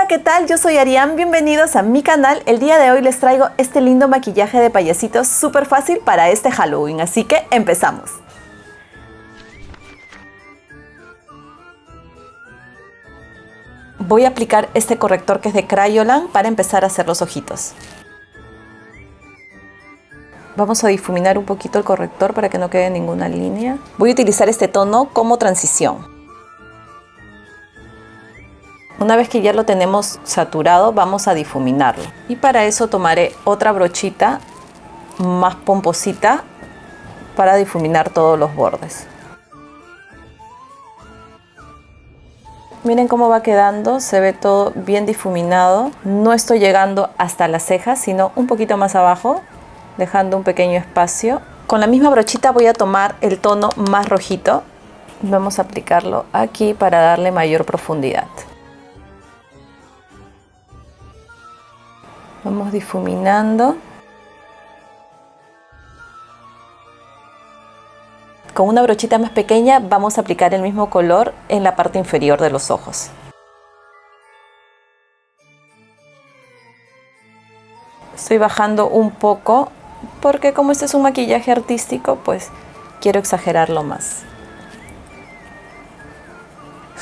¿qué tal? Yo soy Ariane, bienvenidos a mi canal. El día de hoy les traigo este lindo maquillaje de payasito súper fácil para este Halloween, así que empezamos. Voy a aplicar este corrector que es de Crayolan para empezar a hacer los ojitos. Vamos a difuminar un poquito el corrector para que no quede ninguna línea. Voy a utilizar este tono como transición. Una vez que ya lo tenemos saturado, vamos a difuminarlo. Y para eso tomaré otra brochita más pomposita para difuminar todos los bordes. Miren cómo va quedando, se ve todo bien difuminado. No estoy llegando hasta las cejas, sino un poquito más abajo, dejando un pequeño espacio. Con la misma brochita voy a tomar el tono más rojito. Vamos a aplicarlo aquí para darle mayor profundidad. Vamos difuminando. Con una brochita más pequeña vamos a aplicar el mismo color en la parte inferior de los ojos. Estoy bajando un poco porque como este es un maquillaje artístico, pues quiero exagerarlo más.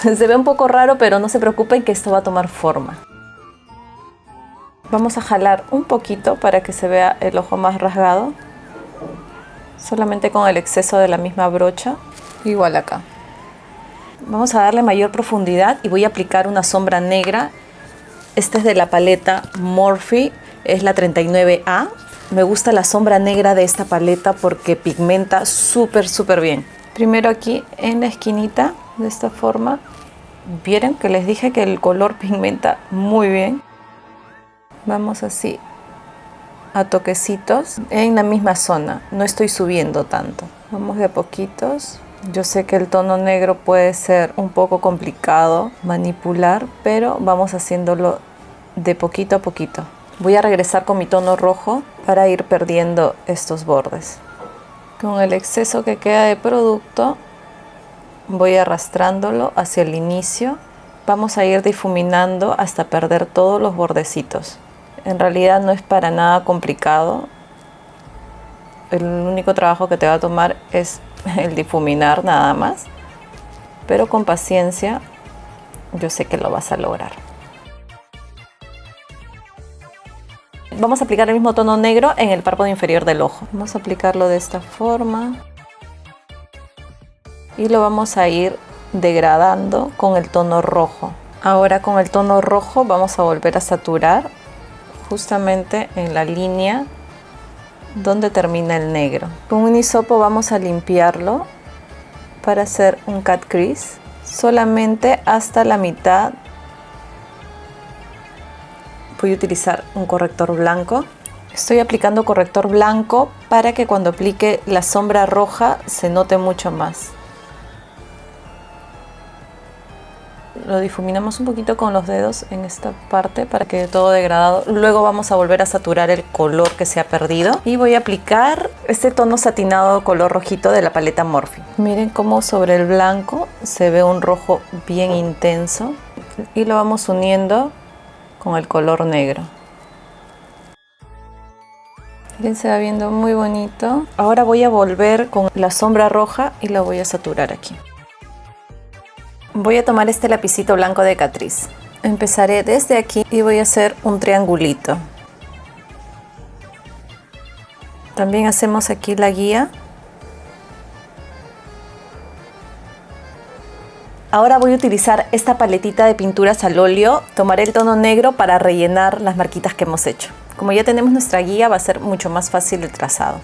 Se ve un poco raro, pero no se preocupen que esto va a tomar forma. Vamos a jalar un poquito para que se vea el ojo más rasgado. Solamente con el exceso de la misma brocha. Igual acá. Vamos a darle mayor profundidad y voy a aplicar una sombra negra. Esta es de la paleta Morphe, es la 39A. Me gusta la sombra negra de esta paleta porque pigmenta súper bien. Primero aquí en la esquinita, de esta forma. ¿Vieron que les dije que el color pigmenta muy bien? Vamos así a toquecitos en la misma zona, no estoy subiendo tanto. Vamos de a poquitos. Yo sé que el tono negro puede ser un poco complicado manipular, pero vamos haciéndolo de poquito a poquito. Voy a regresar con mi tono rojo para ir perdiendo estos bordes. Con el exceso que queda de producto voy arrastrándolo hacia el inicio. Vamos a ir difuminando hasta perder todos los bordecitos. En realidad no es para nada complicado. El único trabajo que te va a tomar es el difuminar nada más. Pero con paciencia, yo sé que lo vas a lograr. Vamos a aplicar el mismo tono negro en el párpado inferior del ojo. Vamos a aplicarlo de esta forma. Y lo vamos a ir degradando con el tono rojo. Ahora con el tono rojo vamos a volver a saturar justamente en la línea donde termina el negro. Con un hisopo vamos a limpiarlo para hacer un cut crease solamente hasta la mitad. Voy a utilizar un corrector blanco. Estoy aplicando corrector blanco para que cuando aplique la sombra roja se note mucho más. Lo difuminamos un poquito con los dedos en esta parte para que quede todo degradado. Luego vamos a volver a saturar el color que se ha perdido. Y voy a aplicar este tono satinado color rojito de la paleta Morphe. Miren cómo sobre el blanco se ve un rojo bien intenso. Y lo vamos uniendo con el color negro. Miren, se va viendo muy bonito. Ahora voy a volver con la sombra roja y la voy a saturar aquí. Voy a tomar este lapicito blanco de Catrice. Empezaré desde aquí y voy a hacer un triangulito. También hacemos aquí la guía. Ahora voy a utilizar esta paletita de pinturas al óleo. Tomaré el tono negro para rellenar las marquitas que hemos hecho. Como ya tenemos nuestra guía, va a ser mucho más fácil el trazado.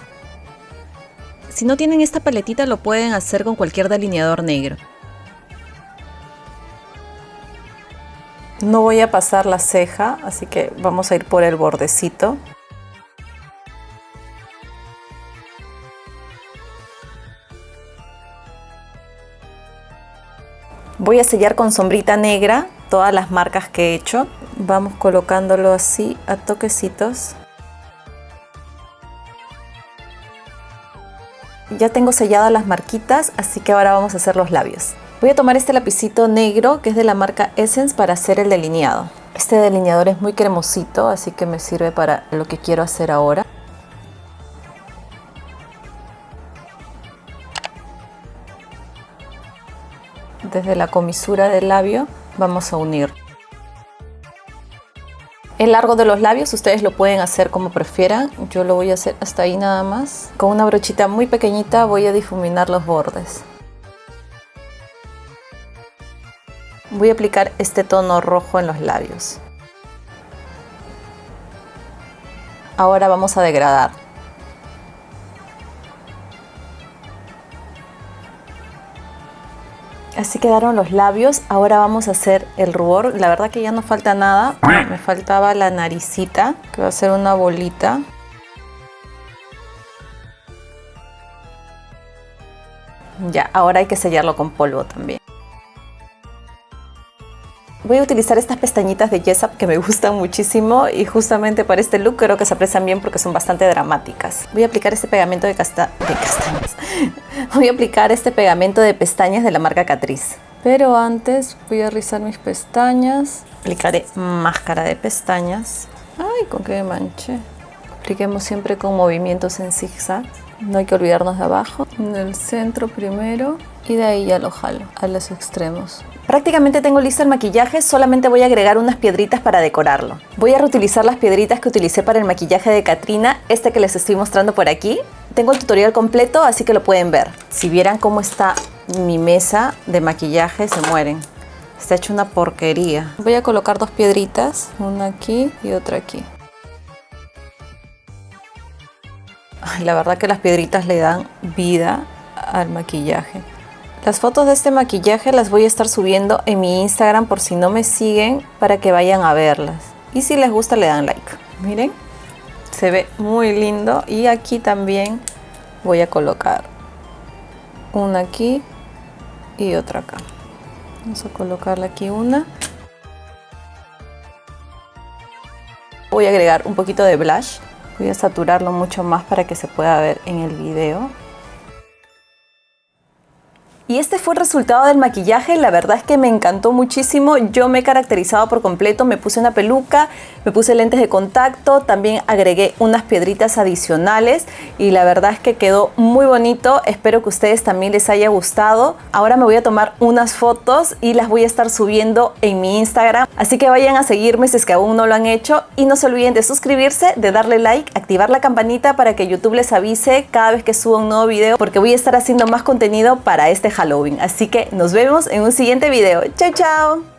Si no tienen esta paletita, lo pueden hacer con cualquier delineador negro. No voy a pasar la ceja, así que vamos a ir por el bordecito. Voy a sellar con sombrita negra todas las marcas que he hecho. Vamos colocándolo así a toquecitos. Ya tengo selladas las marquitas, así que ahora vamos a hacer los labios. Voy a tomar este lapicito negro que es de la marca Essence para hacer el delineado. Este delineador es muy cremosito, así que me sirve para lo que quiero hacer ahora. Desde la comisura del labio vamos a unir. El largo de los labios ustedes lo pueden hacer como prefieran. Yo lo voy a hacer hasta ahí nada más. Con una brochita muy pequeñita voy a difuminar los bordes. Voy a aplicar este tono rojo en los labios. Ahora vamos a degradar. Así quedaron los labios. Ahora vamos a hacer el rubor. La verdad que ya no falta nada. Me faltaba la naricita, que va a ser una bolita. Ya, ahora hay que sellarlo con polvo también. Voy a utilizar estas pestañitas de Yes Up que me gustan muchísimo y justamente para este look creo que se aprecian bien porque son bastante dramáticas. Voy a aplicar este pegamento de castañas. Voy a aplicar este pegamento de pestañas de la marca Catrice. Pero antes voy a rizar mis pestañas. Aplicaré máscara de pestañas. Ay, con qué me manché. Apliquemos siempre con movimientos en zigzag. No hay que olvidarnos de abajo. En el centro primero y de ahí ya lo jalo a los extremos. Prácticamente tengo listo el maquillaje, solamente voy a agregar unas piedritas para decorarlo. Voy a reutilizar las piedritas que utilicé para el maquillaje de Catrina, este que les estoy mostrando por aquí. Tengo el tutorial completo, así que lo pueden ver. Si vieran cómo está mi mesa de maquillaje, se mueren. Está hecho una porquería. Voy a colocar dos piedritas, una aquí y otra aquí. Ay, la verdad que las piedritas le dan vida al maquillaje. Las fotos de este maquillaje las voy a estar subiendo en mi Instagram por si no me siguen, para que vayan a verlas. Y si les gusta le dan like. Miren, se ve muy lindo. Y aquí también voy a colocar una aquí y otra acá. Vamos a colocarle aquí una. Voy a agregar un poquito de blush. Voy a saturarlo mucho más para que se pueda ver en el video. Y este fue el resultado del maquillaje. La verdad es que me encantó muchísimo. Yo me he caracterizado por completo. Me puse una peluca, me puse lentes de contacto, también agregué unas piedritas adicionales y la verdad es que quedó muy bonito. Espero que a ustedes también les haya gustado. Ahora me voy a tomar unas fotos y las voy a estar subiendo en mi Instagram. Así que vayan a seguirme si es que aún no lo han hecho y no se olviden de suscribirse, de darle like, activar la campanita para que YouTube les avise cada vez que suba un nuevo video, porque voy a estar haciendo más contenido para este Halloween. Así que nos vemos en un siguiente video. ¡Chao, chao!